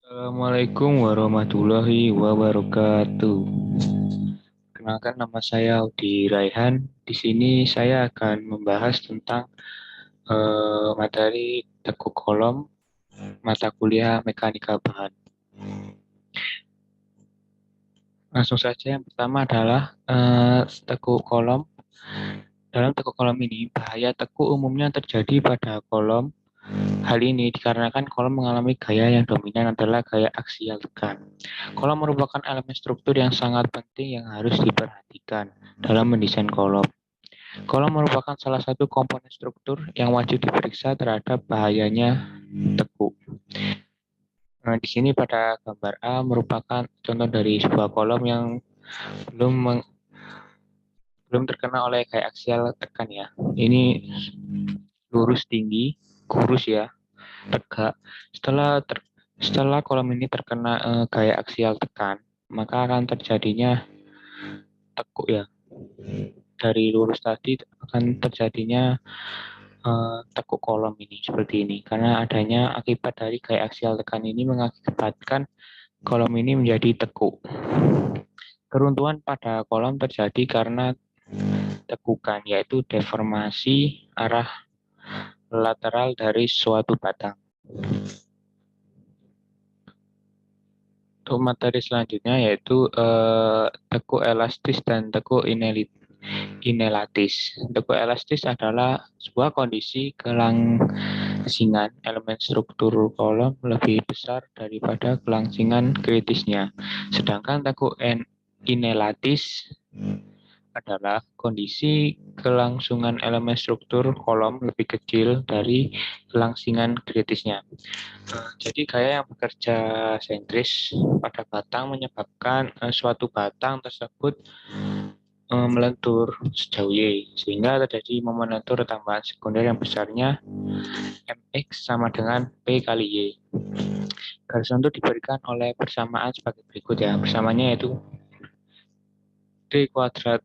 Assalamualaikum warahmatullahi wabarakatuh. Kenalkan nama saya Audi Raihan. Di sini saya akan membahas tentang materi tekuk kolom mata kuliah mekanika bahan. Langsung saja yang pertama adalah tekuk kolom. Dalam tekuk kolom ini, bahaya tekuk umumnya terjadi pada kolom. Hal ini dikarenakan kolom mengalami gaya yang dominan adalah gaya aksial tekan. Kolom merupakan elemen struktur yang sangat penting yang harus diperhatikan dalam mendesain kolom. Kolom merupakan salah satu komponen struktur yang wajib diperiksa terhadap bahayanya tekuk. Nah, di sini pada gambar A merupakan contoh dari sebuah kolom yang belum terkena oleh gaya aksial tekan ya. Ini lurus tinggi, kurus ya, tegak. Setelah kolom ini terkena gaya aksial tekan, maka akan terjadinya tekuk ya. Dari lurus tadi akan terjadinya tekuk kolom ini seperti ini. Karena adanya akibat dari gaya aksial tekan ini mengakibatkan kolom ini menjadi tekuk. Keruntuhan pada kolom terjadi karena tekukan, yaitu deformasi arah lateral dari suatu batang. Untuk materi selanjutnya yaitu tekuk elastis dan tekuk inelatis. Tekuk elastis adalah sebuah kondisi kelangsingan elemen struktur kolom lebih besar daripada kelangsingan kritisnya. Sedangkan tekuk inelatis adalah kondisi kelangsungan elemen struktur kolom lebih kecil dari kelangsingan kritisnya. Jadi gaya yang bekerja sentris pada batang menyebabkan suatu batang tersebut melentur sejauh Y, sehingga terjadi momen lentur tambahan sekunder yang besarnya Mx sama dengan P kali Y. Garis lentur diberikan oleh persamaan sebagai berikut ya. Persamanya yaitu D kuadrat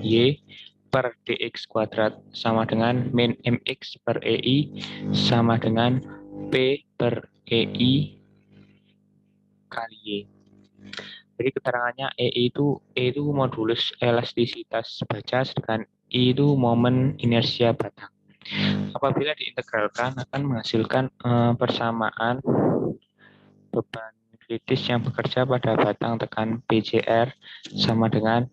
Y per dx kuadrat sama dengan min mx per ei sama dengan p per ei kali y. Jadi keterangannya E itu modulus elastisitas baja, sedangkan I itu momen inersia batang. Apabila diintegralkan akan menghasilkan persamaan beban kritis yang bekerja pada batang tekan PJR sama dengan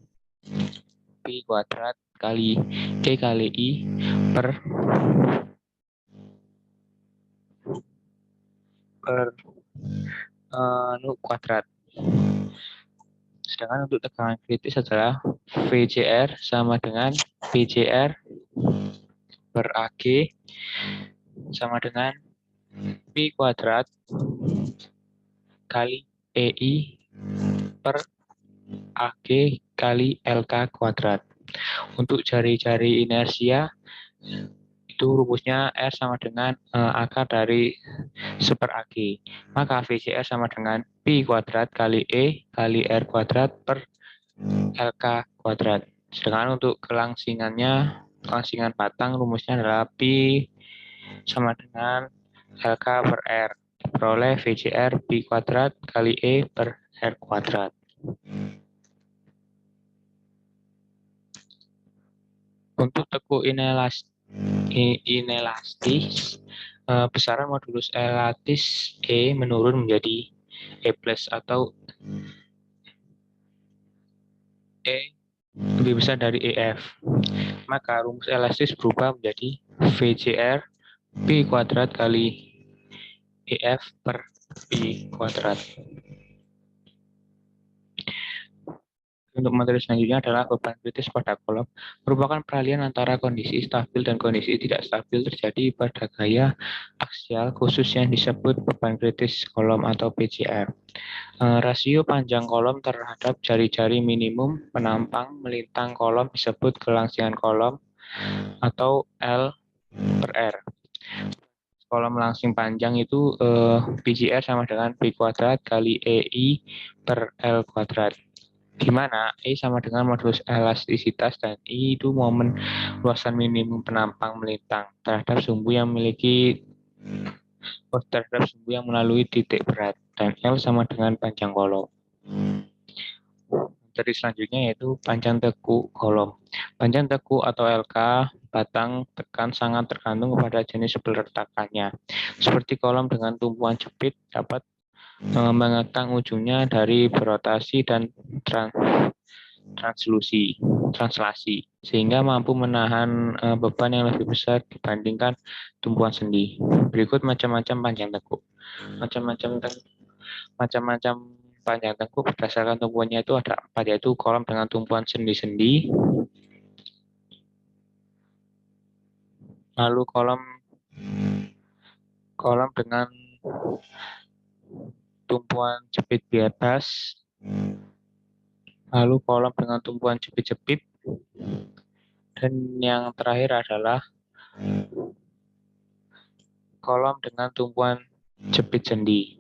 P kuadrat kali E kali I per kuadrat. Sedangkan untuk tekanan kritis adalah VJR sama dengan PJR per AG sama dengan P kuadrat kali EI per AG kali LK kuadrat. Untuk jari-jari inersia itu rumusnya R sama dengan akar dari super AG. Maka VCR sama dengan P kuadrat kali E kali R kuadrat per LK kuadrat. Sedangkan untuk kelangsingan batang rumusnya adalah P sama dengan LK per R. Peroleh VCR P kuadrat kali E per R kuadrat. Untuk tekuk inelastis, besaran modulus elatis E menurun menjadi E plus atau E lebih besar dari EF. Maka rumus elastis berubah menjadi VCR P kuadrat kali EF per P kuadrat. Untuk materi selanjutnya adalah beban kritis pada kolom. Merupakan peralihan antara kondisi stabil dan kondisi tidak stabil terjadi pada gaya aksial khusus yang disebut beban kritis kolom atau PCR. Rasio panjang kolom terhadap jari-jari minimum penampang melintang kolom disebut kelangsingan kolom atau L per R. Kolom langsing panjang itu PCR sama dengan P kuadrat kali EI per L kuadrat. Di mana E sama dengan modulus elastisitas dan I itu momen luasan minimum penampang melintang terhadap sumbu yang melalui titik berat. dan L sama dengan panjang kolom. Materi selanjutnya yaitu panjang teku kolom. Panjang teku atau LK batang tekan sangat tergantung kepada jenis peletakannya. Seperti kolom dengan tumpuan jepit dapat mengekang ujungnya dari berotasi dan translasi, sehingga mampu menahan beban yang lebih besar dibandingkan tumpuan sendi. Berikut macam-macam panjang tekuk. Macam-macam panjang tekuk berdasarkan tumpuannya itu ada 4, yaitu kolom dengan tumpuan sendi-sendi, lalu kolom dengan tumpuan jepit di atas, lalu kolom dengan tumpuan jepit-jepit, dan yang terakhir adalah kolom dengan tumpuan jepit sendi.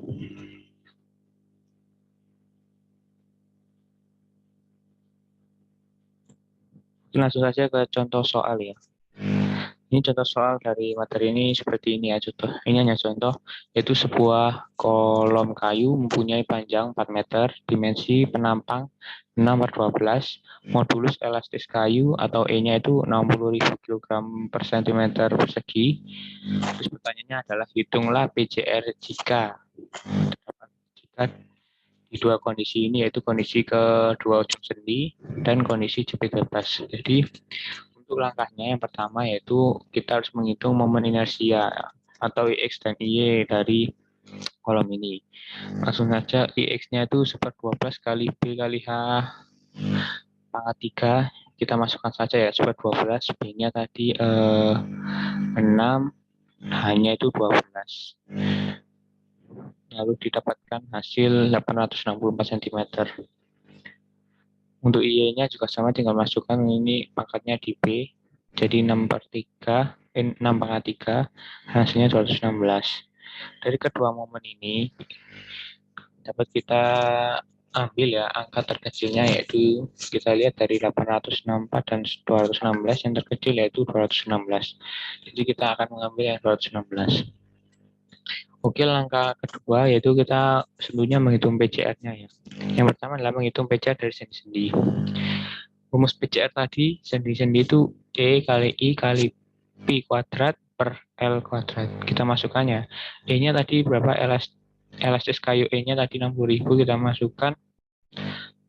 Langsung saja ke contoh soal ya. Ini contoh soal dari materi ini seperti ini ya contoh. Ini hanya contoh, yaitu sebuah kolom kayu mempunyai panjang 4 meter, dimensi penampang 6/12, modulus elastis kayu atau E-nya itu 60.000 kg per cm persegi. Terus pertanyaannya adalah hitunglah PCR jika di dua kondisi ini, yaitu kondisi kedua ujung sendi dan kondisi jepit bebas. Jadi untuk langkahnya yang pertama yaitu kita harus menghitung momen inersia atau IX dan IY dari kolom ini. Langsung saja IX-nya itu 1/12 kali B kali H pangkat 3. Kita masukkan saja ya 1/12, B-nya tadi 6, H-nya itu 12. Lalu didapatkan hasil 864 cm. Untuk IY-nya juga sama, tinggal masukkan ini pangkatnya di B, jadi 6 pangkat 3, hasilnya 216. Dari kedua momen ini dapat kita ambil ya angka terkecilnya, yaitu kita lihat dari 864 dan 216, yang terkecil yaitu 216. Jadi kita akan mengambil yang 216. Oke, langkah kedua yaitu kita tentunya menghitung PCR-nya ya. Yang pertama adalah menghitung PCR dari sendi-sendi. Rumus PCR tadi, sendi-sendi itu E kali I kali Pi kuadrat per L kuadrat. Kita masukkannya. E-nya tadi berapa? Elastis kayu E-nya tadi 60.000, kita masukkan.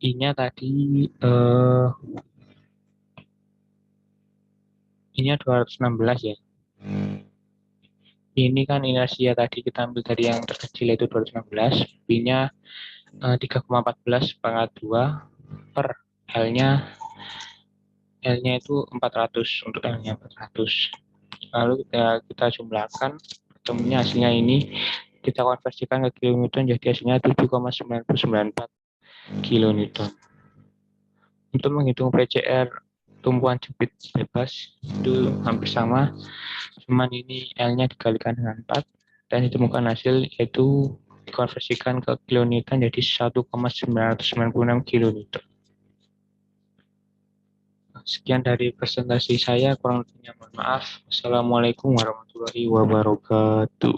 I-nya tadi I-nya 216 ya. Ini kan inersia tadi kita ambil dari yang terkecil yaitu 216, B-nya 3,14 pangkat 2 per L-nya itu 400, untuk L-nya 400. Lalu kita jumlahkan, ketemunya hasilnya ini, kita konversikan ke kilonewton, jadi hasilnya 7,994 kilonewton. Untuk menghitung PCR tumpuan jepit bebas itu hampir sama, cuman ini L-nya dikalikan dengan 4 dan ditemukan hasil yaitu dikonversikan ke kilonewton jadi 1,996 kilonewton. Sekian dari presentasi saya, kurang lebihnya mohon maaf. Assalamualaikum warahmatullahi wabarakatuh.